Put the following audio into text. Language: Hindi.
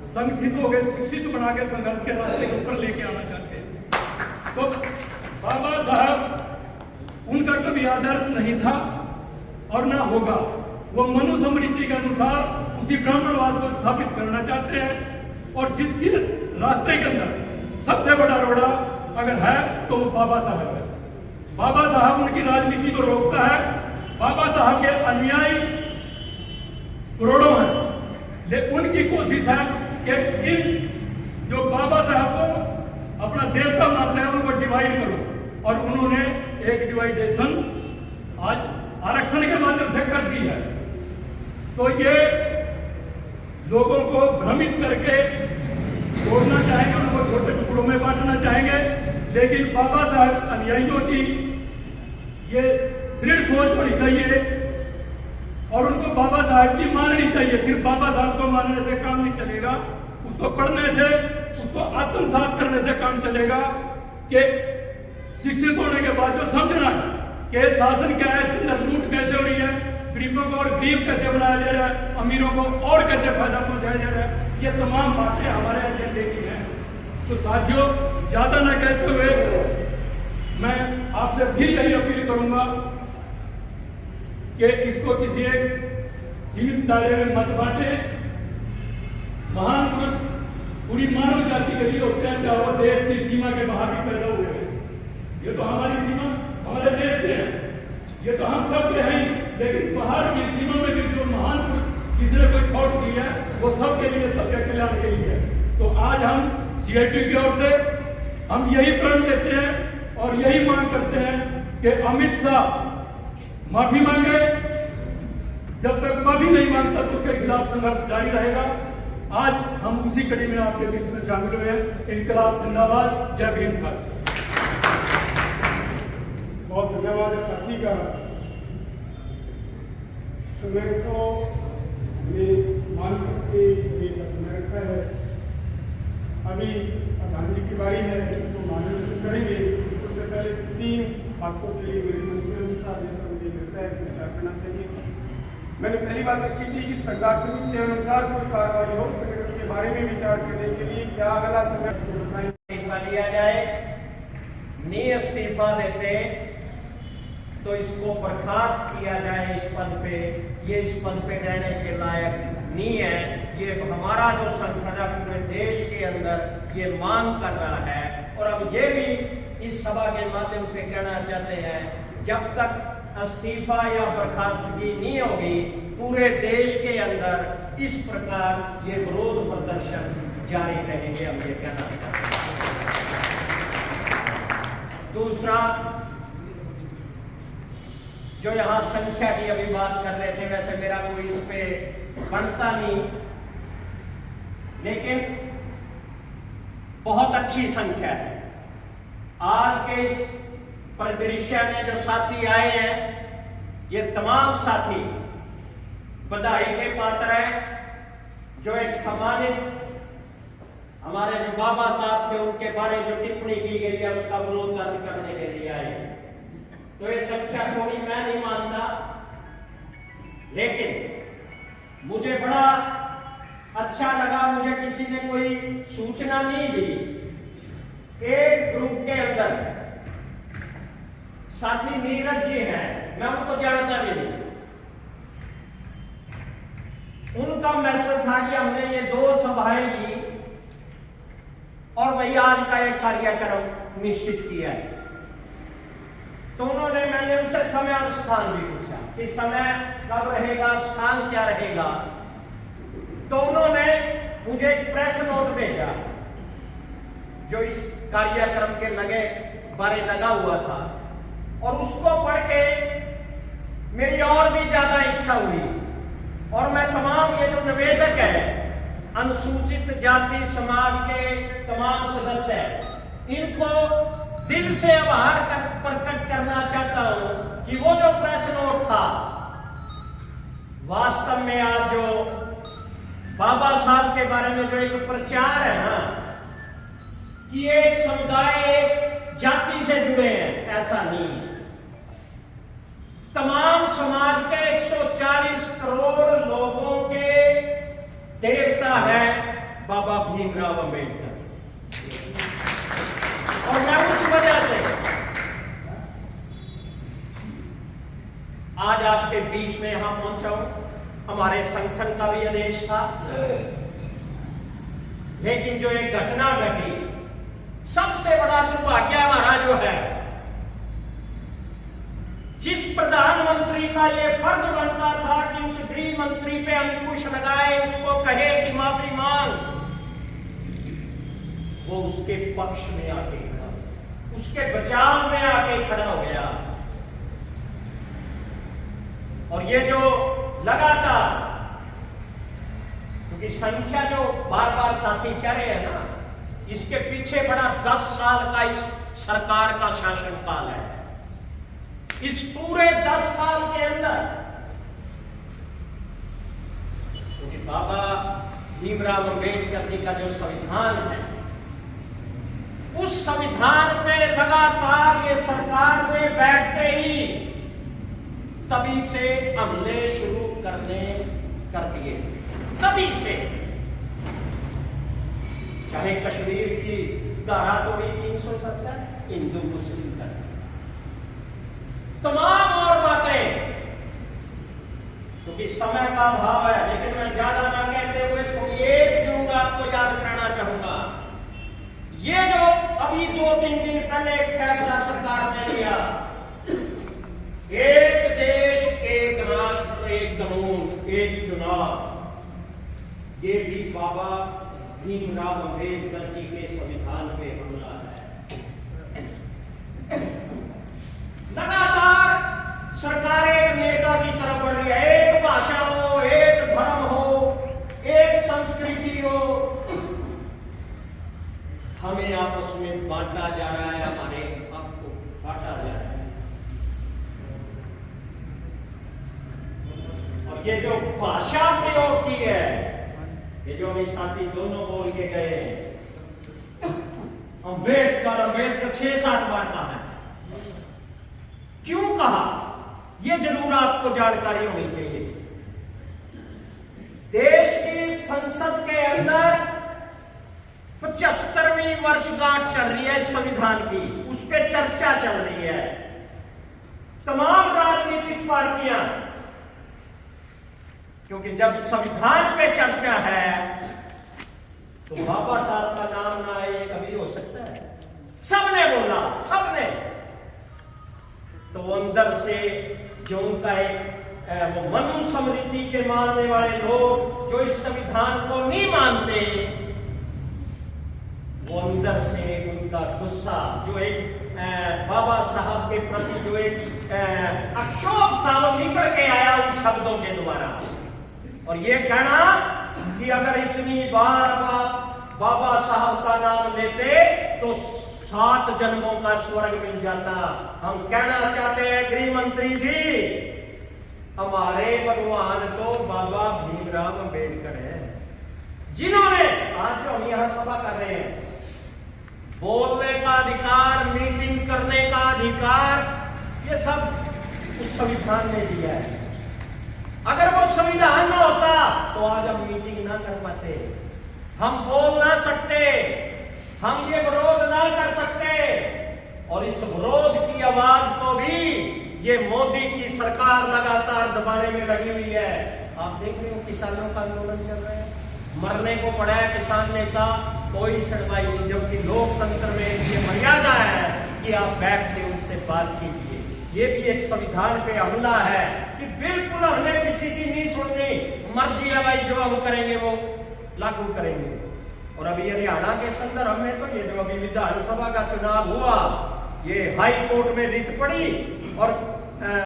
संगठित हो गए, शिक्षित बना के संघर्ष के रास्ते के ऊपर लेके आना चाहते हैं। तो बाबा साहब उनका कभी आदर्श नहीं था और ना होगा। वो मनुस्मृति के अनुसार उसी ब्राह्मणवाद को स्थापित करना चाहते हैं और जिसके रास्ते के अंदर सबसे बड़ा रोड़ा अगर है तो वो बाबा साहब है। बाबा साहब उनकी राजनीति को रोकता है। बाबा साहब के अनुयायी करोड़ों हैं, लेकिन उनकी कोशिश है कि इन जो बाबा साहब को अपना देवता मानते हैं उनको डिवाइड करो, और उन्होंने एक डिवाइडेशन आज आरक्षण के माध्यम से कर दी है। तो ये लोगों को भ्रमित करके तोड़ना चाहेंगे, उनको छोटे टुकड़ों में बांटना चाहेंगे, लेकिन बाबा साहब अनुयायियों की ये दृढ़ सोच होनी चाहिए और उनको बाबा साहब की माननी चाहिए। सिर्फ बाबा साहब को मानने से काम नहीं चलेगा, उसको पढ़ने से, उसको आत्मसात करने से काम चलेगा। कि शिक्षित होने के बाद जो समझना है कि शासन क्या है, इसके अंदर लूट कैसे हो रही है, गरीबों को और गरीब कैसे बनाया जा रहा है, अमीरों को और कैसे फायदा पहुंचाया जा रहा है, ये तमाम बातें हमारे एजेंडे की हैं। तो साथियों, ज्यादा न कहते हुए मैं आपसे फिर यही अपील करूंगा कि इसको किसी एक सीमित दायरे में मत बांटे। महान पुरुष पूरी मानव जाति के लिए होते हैं, चाहे वो देश की सीमा के बाहर भी पैदा हुए हैं। ये तो हमारी सीमा हमारे देश के हैं, ये तो हम सब के हैं, लेकिन बाहर की सीमा में भी जो महान पुरुष जिसने कोई थॉट की है वो सबके लिए, सबके कल्याण के लिए है। तो आज हम CIT की ओर से हम यही प्रण लेते हैं और यही मांग करते हैं कि अमित शाह माफी मांगे। जब तक माफी नहीं मांगता तो उसके खिलाफ संघर्ष जारी रहेगा। आज हम उसी कड़ी में आपके बीच में शामिल हुए हैं। इनकलाब जिंदाबाद, जय भीम। सर बहुत धन्यवाद है साथी का। तो मेरे को मान करके ये समय रखा है। अभी गांधी की बारी है तो मार्गदर्शन करेंगे। उससे पहले 3 बातों के लिए मेरे मन के अनुसार जैसा मुझे लगता है विचार करना चाहिए। मैंने पहली बात रखी थी कि संगठन के अनुसार कोई कार्रवाई हो, संगठन के बारे में विचार करने के लिए क्या अगला समय इस्तीफा लिया जाए। नहीं इस्तीफा देते तो इसको बर्खास्त किया जाए इस पद पे। ये इस पद पे रहने के लायक नहीं है। ये हमारा जो संगठन है पूरे देश के अंदर ये मांग कर रहा है। और हम ये भी इस सभा के माध्यम से कहना चाहते हैं, जब तक इस्तीफा या बर्खास्तगी नहीं होगी पूरे देश के अंदर इस प्रकार ये विरोध प्रदर्शन जारी रहेंगे। हम ये कहना चाहते हैं। दूसरा, जो यहाँ संख्या की अभी बात कर रहे थे, वैसे मेरा कोई इस पे बनता नहीं, लेकिन बहुत अच्छी संख्या है। आज के इस परिदृश्य में जो साथी आए हैं, ये तमाम साथी बधाई के पात्र हैं। जो एक सम्मानित हमारे जो बाबा साहब थे उनके बारे जो टिप्पणी की गई है उसका विरोध दर्ज करने के लिए आए। तो ये संख्या थोड़ी मैं नहीं मानता, लेकिन मुझे बड़ा अच्छा लगा, मुझे किसी ने कोई सूचना नहीं दी। एक ग्रुप के अंदर साथी नीरज जी हैं, मैं उनको जानता भी नहीं। उनका मैसेज था कि हमने ये 2 सभाएं की और वही आज का एक कार्यक्रम निश्चित किया है। तो उन्होंने, मैंने उनसे समय और स्थान भी पूछा कि समय कब रहेगा, स्थान क्या रहेगा। तो उन्होंने मुझे एक प्रेस नोट भेजा जो इस कार्यक्रम के बारे लगा हुआ था, और उसको पढ़ के मेरी और भी ज्यादा इच्छा हुई। और मैं तमाम ये जो निवेदक है, अनुसूचित जाति समाज के तमाम सदस्य हैं, इनको दिल से आभार प्रकट करना चाहता हूं कि वो जो प्रेस नोट था, वास्तव में आज जो बाबा साहब के बारे में जो एक प्रचार है ना कि एक समुदाय एक जाति से जुड़े हैं, ऐसा नहीं। तमाम समाज के 140 करोड़ लोगों के देवता है बाबा भीमराव अंबेडकर। और मैं उस वजह से आज आपके बीच में यहां पहुंचा हूं। हमारे संगठन का भी आदेश था, लेकिन जो एक घटना घटी, सबसे बड़ा दुर्भाग्य हमारा जो है, जिस प्रधानमंत्री का यह फर्ज बनता था कि उस गृह मंत्री पे अंकुश लगाए, उसको कहे कि माफी मांग, वो उसके पक्ष में आके खड़ा, उसके बचाव में आके खड़ा हो गया। और ये जो लगातार, क्योंकि संख्या जो बार बार साथी कह रहे हैं ना, इसके पीछे बड़ा 10 साल का इस सरकार का शासनकाल है। इस पूरे 10 साल के अंदर, क्योंकि बाबा भीमराव अंबेडकर जी का जो संविधान है, उस संविधान पे लगातार ये सरकार में बैठते ही तभी से हमले शुरू कर दिए, तभी से। चाहे कश्मीर की धारा तोड़ी 370, हिंदू मुस्लिम कर, तमाम और बातें, क्योंकि समय का अभाव है, लेकिन मैं ज्यादा ना कहते हुए तो एक जरूर आपको याद कराना चाहूंगा। ये जो अभी 2-3 दिन पहले एक फैसला सरकार ने लिया, एक देश एक राष्ट्र एक कानून एक चुनाव, ये भी बाबा भीमराव अंबेडकर जी के संविधान पे हमला है। लगातार सरकार एक नेता की तरफ बढ़ रही है, एक भाषा हो, एक धर्म हो, एक संस्कृति हो, हमें आपस में बांटा जा रहा है, हमारे आपको काटा जा रहा है। और ये जो भाषा प्रयोग की है, ये जो अभी साथी दोनों बोल के गए, अंबेडकर 6-7 बार कहा है। क्यों कहा, ये जरूर आपको जानकारी होनी चाहिए। देश की संसद के अंदर 75वीं वर्षगांठ चल रही है इस संविधान की, उस पर चर्चा चल रही है। तमाम राजनीतिक पार्टियां, क्योंकि जब संविधान पे चर्चा है तो बाबा साहब का नाम ना आए, कभी हो सकता है? सबने बोला, सबने। तो अंदर से जो उनका एक वो मनु समृद्धि के मानने वाले लोग, जो इस संविधान को नहीं मानते, वो अंदर से उनका गुस्सा, जो एक बाबा साहब के प्रति जो एक अक्षोभ था, वो निकल के आया उन शब्दों के द्वारा। और ये कहना कि अगर इतनी बार बाबा साहब का नाम लेते तो 7 जन्मों का स्वर्ग मिल जाता। हम कहना चाहते हैं गृह मंत्री जी, हमारे भगवान तो बाबा भीमराव अंबेडकर हैं, जिन्होंने आज जो हम यहां सभा कर रहे हैं, बोलने का अधिकार, मीटिंग करने का अधिकार, ये सब उस संविधान ने दिया है। अगर वो संविधान ना होता तो आज हम मीटिंग ना कर पाते, हम बोल ना सकते, हम ये विरोध ना कर सकते। और इस विरोध की आवाज को भी ये मोदी की सरकार लगातार दबाने में लगी हुई है। आप देख रहे हो किसानों का आंदोलन चल रहा है, मरने को पड़ा है किसान नेता, कोई सुनवाई नहीं, जबकि लोकतंत्र में ये मर्यादा है कि आप बैठ के उनसे बात कीजिए। ये भी एक संविधान पे हमला है कि बिल्कुल हमने किसी की नहीं सुननी, मर्जी है भाई, जो हम करेंगे वो लागू करेंगे। और अभी हरियाणा के संदर्भ में तो ये जो अभी विधानसभा का चुनाव हुआ, ये हाई कोर्ट में रिट पड़ी और